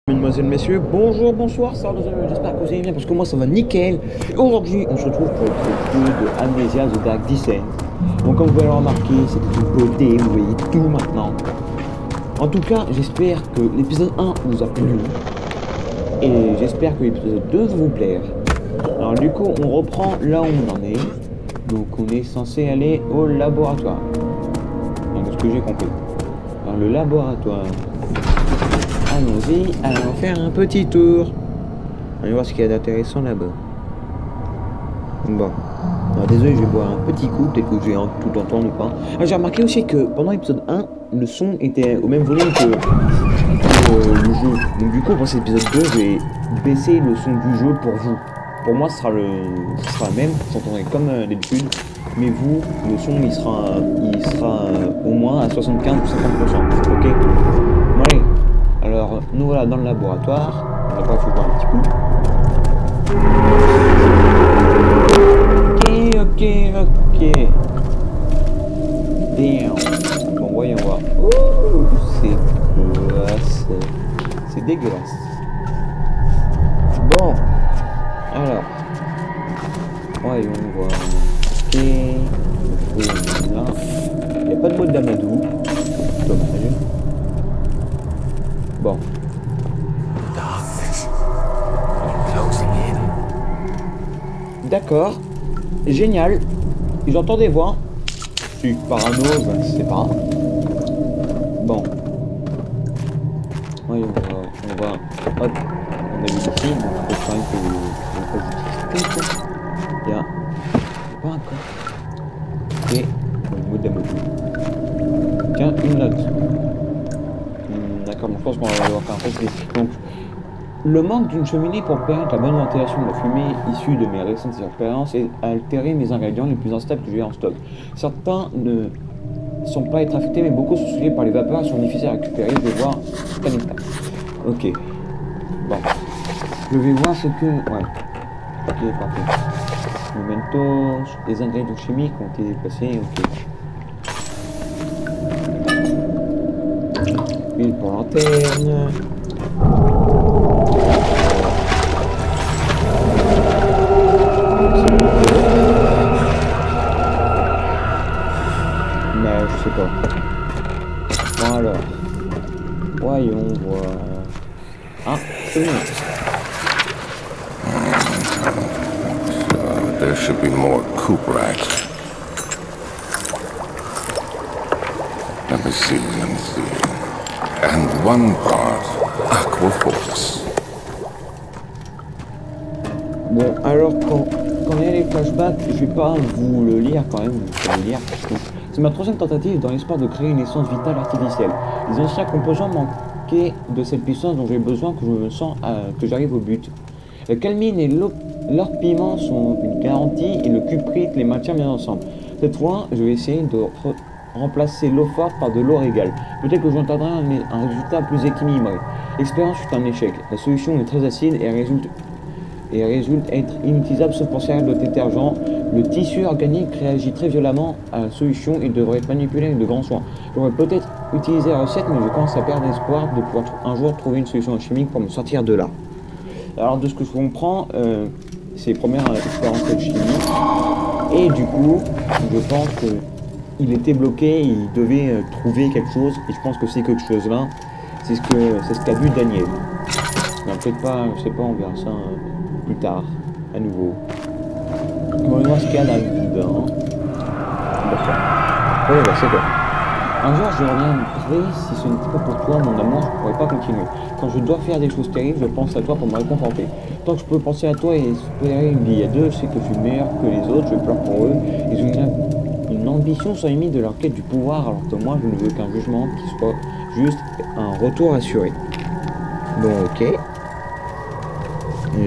Mesdemoiselles, messieurs, bonjour, bonsoir, ça va, j'espère que vous allez bien parce que moi ça va nickel. Aujourd'hui, on se retrouve pour le jeu de Amnesia The Dark Descent. Donc, comme vous pouvez le remarquer, c'était une beauté, vous voyez tout maintenant. En tout cas, j'espère que l'épisode 1 vous a plu et j'espère que l'épisode 2 va vous plaire. Alors, du coup, on reprend là où on en est. Donc, on est censé aller au laboratoire. Donc, de ce que j'ai compris. Alors, le laboratoire. Allons-y, allons faire un petit tour. Allons voir ce qu'il y a d'intéressant là-bas. Bon. Alors désolé, je vais boire un petit coup, peut-être que je vais tout entendre ou pas. Ah, j'ai remarqué aussi que pendant l'épisode 1, le son était au même volume que le jeu. Donc du coup, pour cet épisode 2, je vais baisser le son du jeu pour vous. Pour moi, ce sera le même, j'entendrai comme d'habitude. Mais vous, le son, il sera au moins à 75 ou 50%. Ok. Bon, allez. Alors, nous voilà dans le laboratoire. D'abord, il faut voir un petit coup. Ok. Damn. Bon, voyons voir. Ouh, c'est classe. C'est dégueulasse. Bon. Alors. Voyons voir. Ok. Là. Il n'y a pas de mode d'Amadou. Dommage. Bon. D'accord. Génial. J'entends des voix. Je suis parano, je ne sais pas. Bon. Oui, on va. Hop. On a vu ici. On peut faire que il y a. Pas encore. Ok. Le mot d'Amadou. Tiens, une note. D'accord, je pense qu'on va devoir faire un peu. Donc, le manque d'une cheminée pour permettre la bonne ventilation de la fumée issue de mes récentes expériences et altérer mes ingrédients les plus instables que j'ai en stock. Certains ne sont pas être affectés, mais beaucoup sont souillés par les vapeurs et sont difficiles à récupérer. Je vais voir quel état. Ok. Bon. Je vais voir ce que. Ouais. Ok, parfait. Momentos, les ingrédients chimiques ont été déplacés. Ok. Huile pour lanterne. Mais je sais pas. Bon alors. Voyons voir. Ah, c'est bon. There should be more coop racks. Let me see. And one part Aquaforce. Bon, alors quand il y a les flashbacks, je vais pas vous le lire quand même, vous pouvez le lire parce que c'est ma troisième tentative dans l'espoir de créer une essence vitale artificielle. Les anciens composants manquaient de cette puissance dont j'ai besoin que je me sens que j'arrive au but. La calmine et l'orpiment sont une garantie et le cuprite les maintient bien ensemble. Cette fois, je vais essayer de remplacer l'eau forte par de l'eau régale. Peut-être que j'entendrai un résultat plus équilibré. L'expérience fut un échec. La solution est très acide et résulte être inutilisable sauf pour servir de détergent. Le tissu organique réagit très violemment à la solution et devrait être manipulé avec de grands soins. J'aurais peut-être utilisé la recette, mais je commence à perdre espoir de pouvoir un jour trouver une solution chimique pour me sortir de là. Alors de ce que je comprends, c'est les premières expériences chimiques. Et du coup, je pense qu'il était bloqué, il devait trouver quelque chose. Et je pense que c'est quelque chose là. C'est ce qu'a vu Daniel. Mais peut-être pas, je sais pas, on verra ça plus tard, à nouveau. On va voir ce qu'il y a là-dedans. Oui, bah c'est quoi. Un jour, je reviendrai, si ce n'était pas pour toi, mon amour, je ne pourrais pas continuer. Quand je dois faire des choses terribles, je pense à toi pour me réconforter. Tant que je peux penser à toi et espérer une vie à deux, je sais que je suis meilleur que les autres, je pleure pour eux. Ils ont une ambition sans limite de leur quête du pouvoir, alors que moi, je ne veux qu'un jugement qui soit juste un retour assuré. Bon, ok.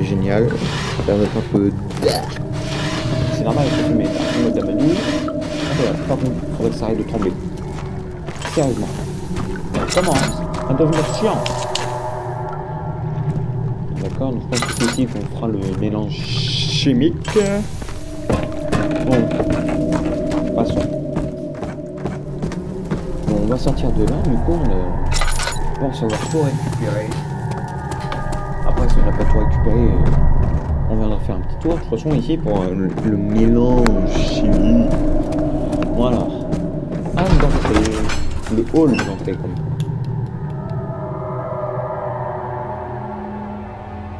Génial. Ça va mettre un peu. C'est normal, il faut fumer. En mode Amadou. Voilà, par contre, il faudrait que ça arrête de trembler. Sérieusement. On commence à devenir chiant. D'accord, donc je pense que c'est ici qu'on fera le mélange chimique. Bon. Passons. Bon, on va sortir de là, du coup, on pense avoir tout récupéré. Ouais, si on n'a pas tout récupéré, on viendra faire un petit tour. De toute façon, ici, pour le mélange chimique. Voilà. Ah, d'entrée. Le hall d'entrée, comme ça.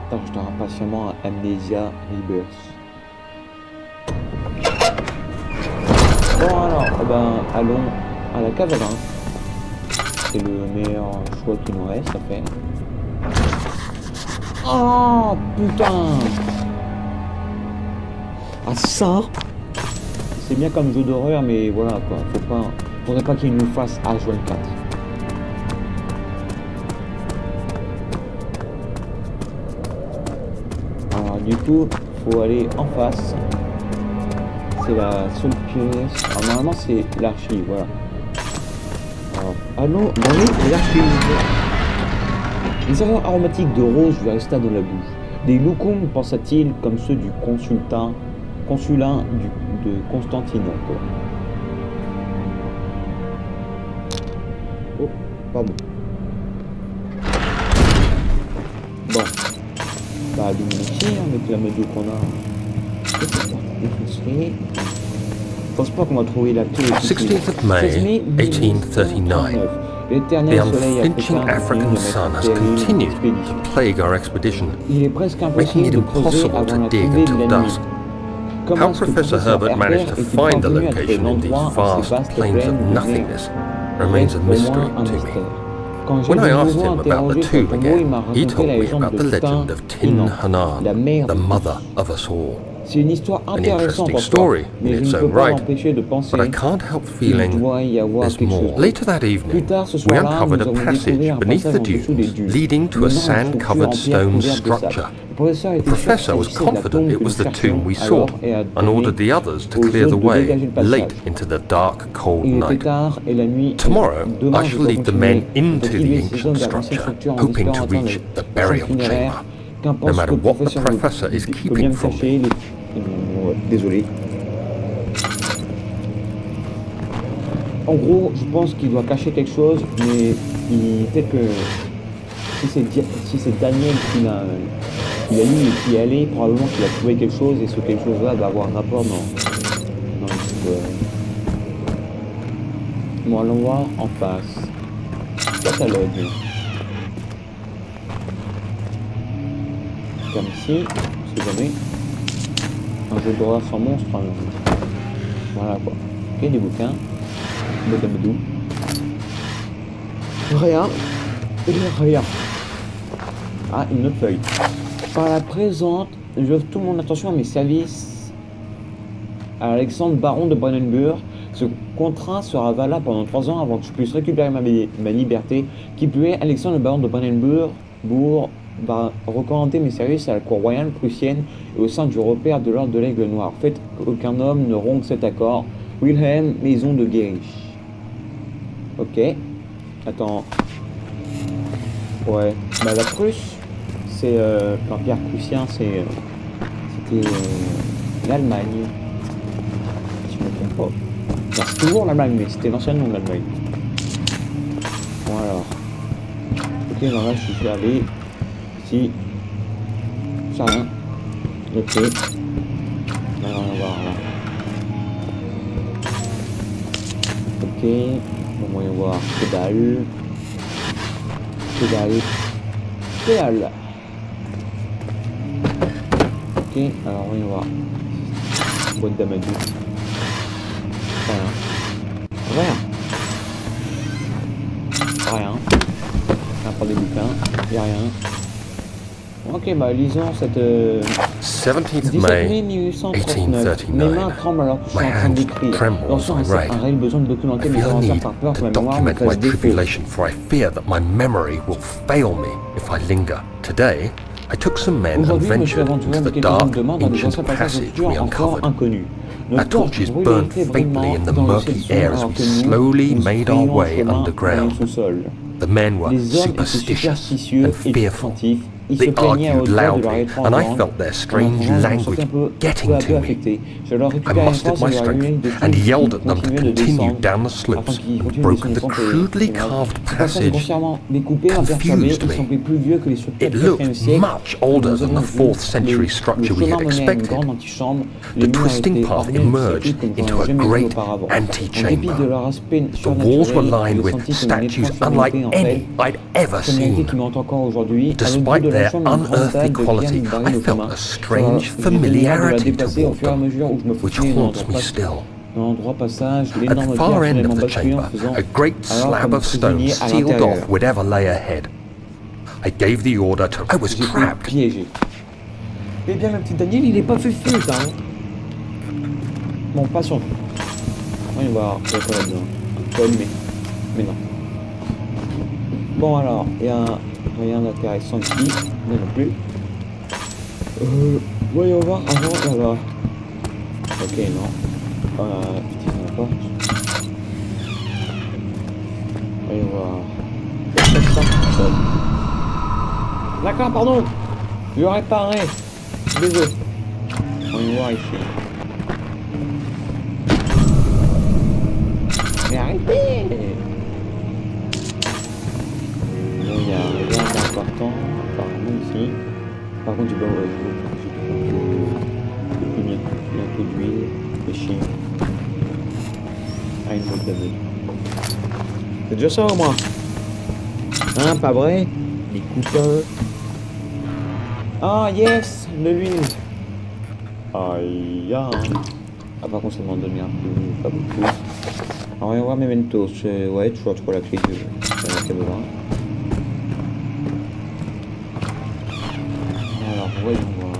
Attends, je t'aurai patiemment à Amnesia Rebirth. Bon, alors, eh ben, allons à la cave à vin. C'est le meilleur choix qui nous reste à faire. Oh putain! Ah ça! C'est bien comme jeu d'horreur, mais voilà quoi. Faudrait pas qu'il nous fasse H24. Alors du coup, faut aller en face. C'est la seule pièce. Alors normalement c'est l'archive, voilà. Alors, allons dans l'archive. Les saveurs aromatiques de rose lui resta dans la bouche. Des loukoums, pensa-t-il, comme ceux du consulat de Constantinople. Oh, pardon. Bon. Bah, ici, avec la médo qu'on a. Je pense pas qu'on va trouver la clé. 16th of May, 1839. The unflinching African sun has continued to plague our expedition, making it impossible to dig until dusk. How Professor Herbert managed to find the location in these vast plains of nothingness remains a mystery to me. When I asked him about the tomb again, he told me about the legend of Tin Hanan, the mother of us all. C'est une histoire An interesting story in its own right, but I can't help feeling there's more. Later that evening, we uncovered a passage beneath the dunes leading to a sand-covered stone structure. The professor was confident it was the tomb we saw and ordered the others to clear the way late into the dark, cold night. Tomorrow, I shall lead the men into the ancient structure, hoping to reach the burial chamber, no matter what the professor is keeping from me. Désolé. En gros, je pense qu'il doit cacher quelque chose, mais peut-être que si c'est Daniel qui l'a lu et qui est allé, probablement qu'il a trouvé quelque chose et ce quelque chose-là va avoir un rapport dans bon, allons voir en face. Catalogue. Comme ici, on sait jamais. Un jeu d'horreur sans monstre. Voilà quoi. Ok, des bouquins. Badabadou. Rien. Rien. Ah, une autre feuille. Par la présente, j'offre toute mon attention à mes services à Alexandre Baron de Brandenburg. Ce contrat sera valable pendant 3 ans avant que je puisse récupérer ma liberté. Qui plus est, Alexandre Baron de Brandenburg va recommander mes services à la cour royale prussienne et au sein du repère de l'ordre de l'Aigle Noir. Faites qu'aucun homme ne rompe cet accord. Wilhelm, maison de Guérich. Ok. Attends. Ouais. Bah la Prusse, c'est l'Empire prussien, c'était l'Allemagne. Si je ne me trompe pas. Enfin, c'est toujours l'Allemagne, mais c'était l'ancien nom de l'Allemagne. Bon alors. Ok, ben là je suis allé. Ici. Ça rien. Ok. Là, on va voir là. Ok. Bon, on va y voir. Que dalle. Que dalle. Que dalle. Ok. Alors, on va y voir. Boîte d'amadou. Rien. Rien. Rien. On prend des bouquins. Y'a rien. Ok, bah lisons cette... 17th of May, 1839. Mes mains tremblent alors que je suis en train d'écrire. Lorsqu'on a un réel besoin de documenter mes aventures par peur que ma mémoire me fasse défaut. For I fear that my memory will fail me if I linger. Today, I took some men and ventured into the dark, ancient passage we uncovered. Our torches burned faintly in the murky air as we slowly made our way underground. The men were superstitious and fearful. They argued loudly, and I felt their strange language getting to me. I mustered my strength and yelled at them to continue down the slopes and broke the crudely carved passage. Confused me. It looked much older than the 4th century structure we had expected. The twisting path emerged into a great antechamber. The walls were lined with statues unlike any I'd ever seen. Despite their unearthly quality, I felt a strange familiarity toward them, which haunts me still. At the far end of the chamber, a great slab of stone sealed off whatever lay ahead. I gave the order to... I was trapped. Eh bien, le petit Daniel, il est pas fait ça, hein. Bon, passons. Voyons voir, il y a quoi là-dedans. Pas allumé. Mais non. Bon, alors, il y a rien d'intéressant ici. Mais non plus. Voyons voir avant, là-bas. Ok, non. Putain, la porte. Voyons voir. D'accord, pardon. Je vais réparer. Désolé. Voyons voir ici. Mais arrêtez! Bon, il y a rien d'important, apparemment ici. Par contre, j'ai pas bientôt d'huile, des chiens. Ah, une boîte d'aveugle. C'est déjà ça au moins. Hein, pas vrai? Les coupeurs. Ah, yes! De l'huile. Aïe, ah, par contre, ça m'en donne un peu, pas beaucoup. Alors, on va voir mes mentos. Ouais, toujours la clé de la caméra. Alors, voyons voir.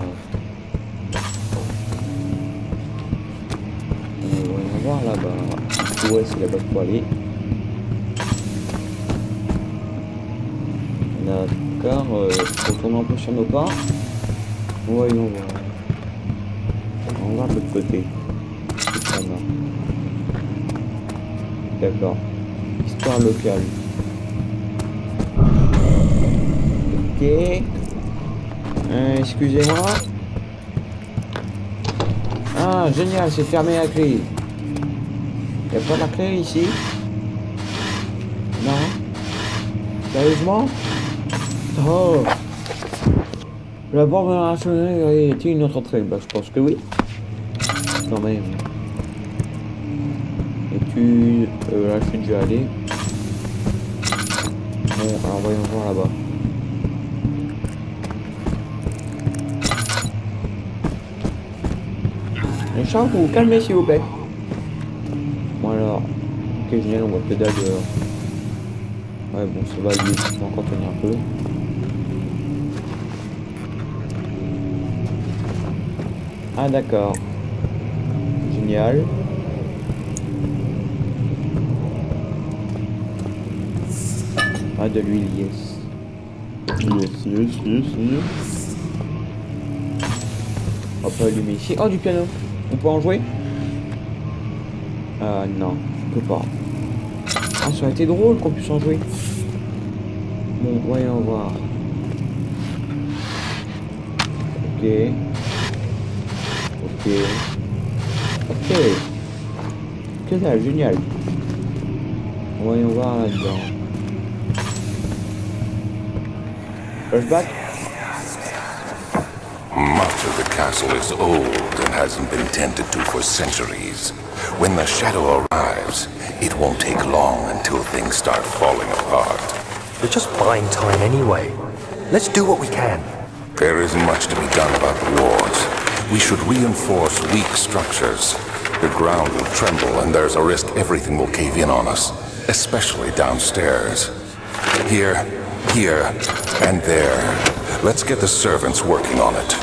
Voyons voir là-bas. Où est-ce qu'il y a là-bas pour aller? D'accord, retournons un peu sur nos pas. Voyons voir. On va de l'autre côté. D'accord. Histoire locale. Ok. Excusez-moi. Ah, génial, c'est fermé à clé. Y'a pas la clé ici? Non? Sérieusement? Oh! La borne rationnelle, y a-t-il une autre entrée? Bah, je pense que oui. Quand même. Et là, je suis déjà allé. Bon, alors voyons voir là-bas. Les chats, vous vous calmez s'il vous plaît. Bon alors. Ok, génial, on voit que dalle dehors. Ouais, bon, ça va aller, on va encore tenir un peu. Ah d'accord. Génial. Ah de l'huile, yes. Yes. On peut allumer ici. Oh du piano. On peut en jouer? Non, je peux pas. Ah ça aurait été drôle qu'on puisse en jouer. Bon, voyons voir. Ok. Que ça, génial. Voyons voir là-dedans. Flashback. Much of the castle is old and hasn't been tended to for centuries. When the shadow arrives, it won't take long until things start falling apart. We're just buying time anyway. Let's do what we can. There isn't much to be done about the walls. We should reinforce weak structures. The ground will tremble and there's a risk everything will cave in on us, especially downstairs. Here, and there. Let's get the servants working on it.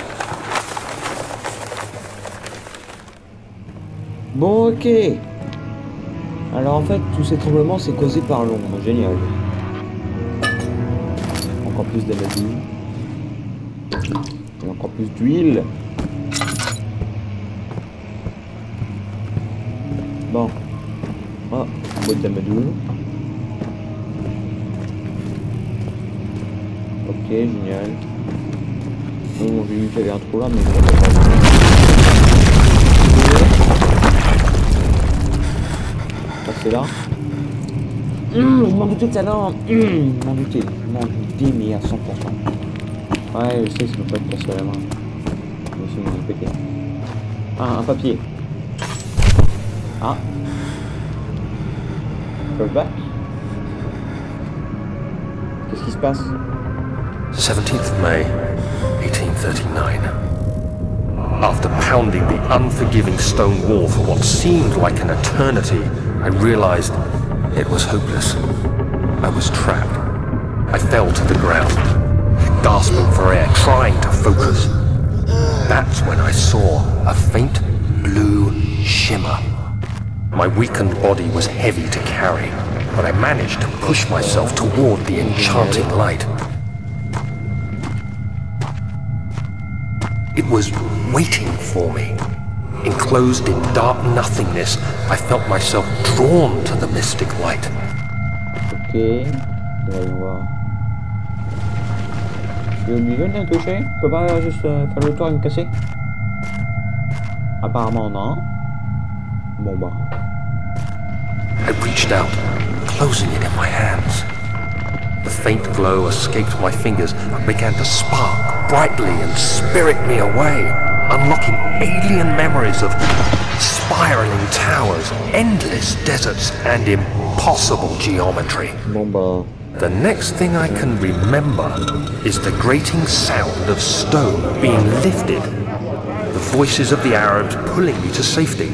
Bon, ok. Alors en fait, tous ces tremblements, c'est causé par l'ombre. Génial. Encore plus d'amadou. Et encore plus d'huile. Bon. Ah, boîte d'amadou. Ok, génial. Bon, j'ai vu qu'il y avait un trou là, mais bon, c'est là. Je m'en doutais de ça, non. Je m'en doutais, mais à 100%. Ouais, je sais, ça peut pas être cassé à la main. Je me suis répété. Ah, un papier. Ah. Flashback. Qu'est-ce qui se passe? 17th of May, 1839. After pounding the unforgiving stone wall for what seemed like an eternity, I realized it was hopeless. I was trapped. I fell to the ground, gasping for air, trying to focus. That's when I saw a faint blue shimmer. My weakened body was heavy to carry, but I managed to push myself toward the enchanting light. It was waiting for me. Enclosed in dark nothingness, I felt myself drawn to the mystic light. Ok, voyons voir. Je suis obligé de la toucher? Je peux pas juste faire le tour et me casser? Apparemment non. Bon bah. I reached out, closing it in my hands. The faint glow escaped my fingers and began to spark brightly and spirit me away, unlocking alien memories of spiraling towers, endless deserts, and impossible geometry. Bon bah. The next thing I can remember is the grating sound of stone being lifted, the voices of the Arabs pulling me to safety,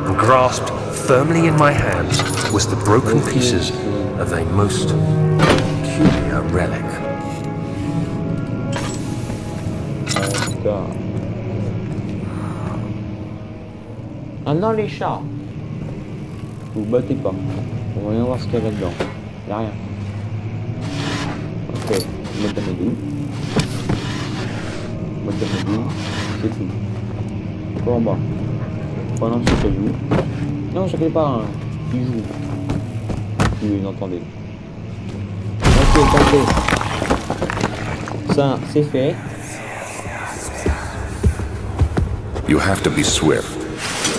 and grasped firmly in my hands was the broken pieces of a most peculiar relic. Ah non, les chats! Vous vous battez pas. On va bien voir ce qu'il y a là-dedans. Y'a rien. Ok, mode d'amadou. Mode d'amadou. C'est tout. Pas en bas. Pendant que ça joue. Non, ça fait pas un. Il joue. Vous entendez. Ok, tentez. Ça, c'est fait. You have to be swift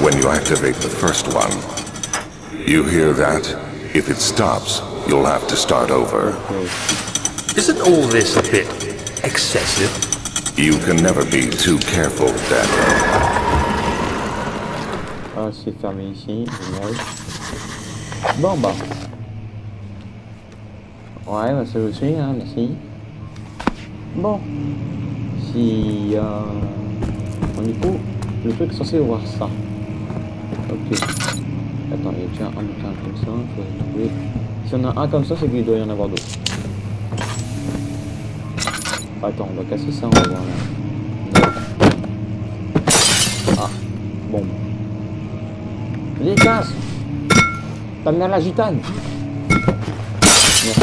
when you activate the first one. You hear that? If it stops, you'll have to start over. Isn't all this a bit excessive? You can never be too careful, Daniel. Ah, c'est fermé ici. Génial. Bon, bah. Ouais, bah ça aussi, hein, merci. Bon. Si... du coup, le truc est censé voir ça. Ok. Attends, il y a déjà un bouquin comme ça, il faut trouver. Si on a un comme ça, c'est qu'il doit y en avoir d'autres. Attends, on va casser ça, on va voir là. Ah, bon. Vas-y, casse! T'amènes la gitane! Merci.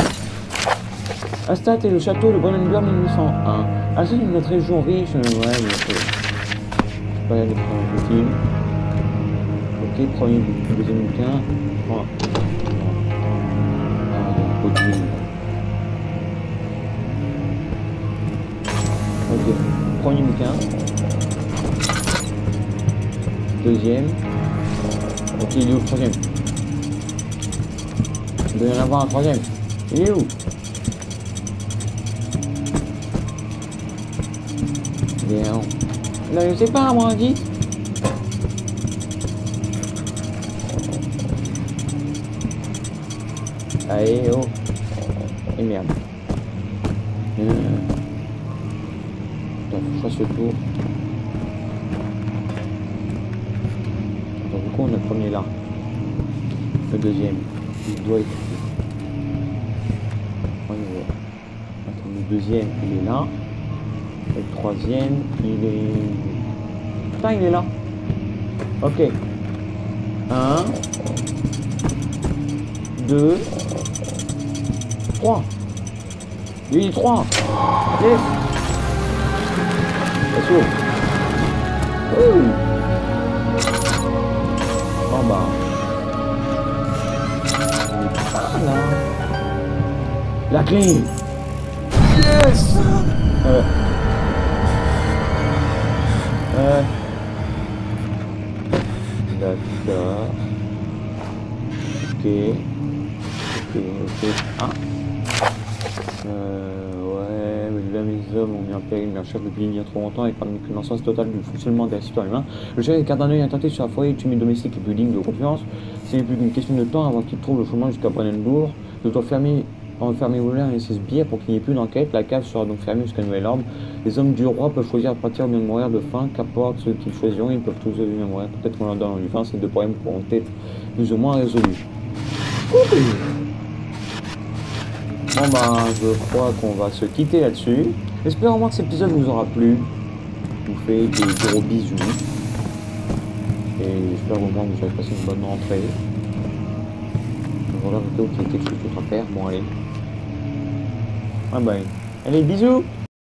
Astat est le château de Bonenberg 1801. Astat est notre région riche, ouais, pas les films. Ok, premier, deuxième bouquin. Voilà. Ok, premier bouquin. Deuxième. Ok, il est où le troisième? Il doit y en avoir un troisième. Il est où? Bien. Là, je sais pas, moi, dit. Allez, oh. Et merde. Attends, je fasse le tour. Attends, du coup, on a le premier là. Le deuxième. Il doit être. Attends, le deuxième, il est là. Et le troisième, il est... Putain, il est là. Ok. 1, 2, 3. Oui, 3. Yes. Let's go. En bas. Ah, là. La clé. Yes. Hein ouais, les hommes ont mis en péril leur chef depuis bien trop longtemps et par une connaissance totale du fonctionnement des citoyens humains. Le chef garde un œil attentif sur la foyer et tue domestique et plus digne de confiance. Ce n'est plus qu'une question de temps avant qu'il trouve le chemin jusqu'à Brennenbourg. Je dois enfermer Wheeler et ses sbires pour qu'il n'y ait plus d'enquête. La cave sera donc fermée jusqu'à nouvel ordre. Les hommes du roi peuvent choisir de partir ou bien de mourir de faim. Qu'importe ce qu'ils choisiront, ils peuvent tous bien mourir. Peut-être qu'on leur donne du faim, ces deux problèmes pourront être plus ou moins résolus. Bon bah, je crois qu'on va se quitter là-dessus. J'espère au moins que cet épisode vous aura plu. Je vous fais des gros bisous. Et j'espère au moins que vous avez passé une bonne rentrée. Voilà, vidéo qui a quelque chose d'autre à faire. Bon, allez. Ah bah, allez, bisous!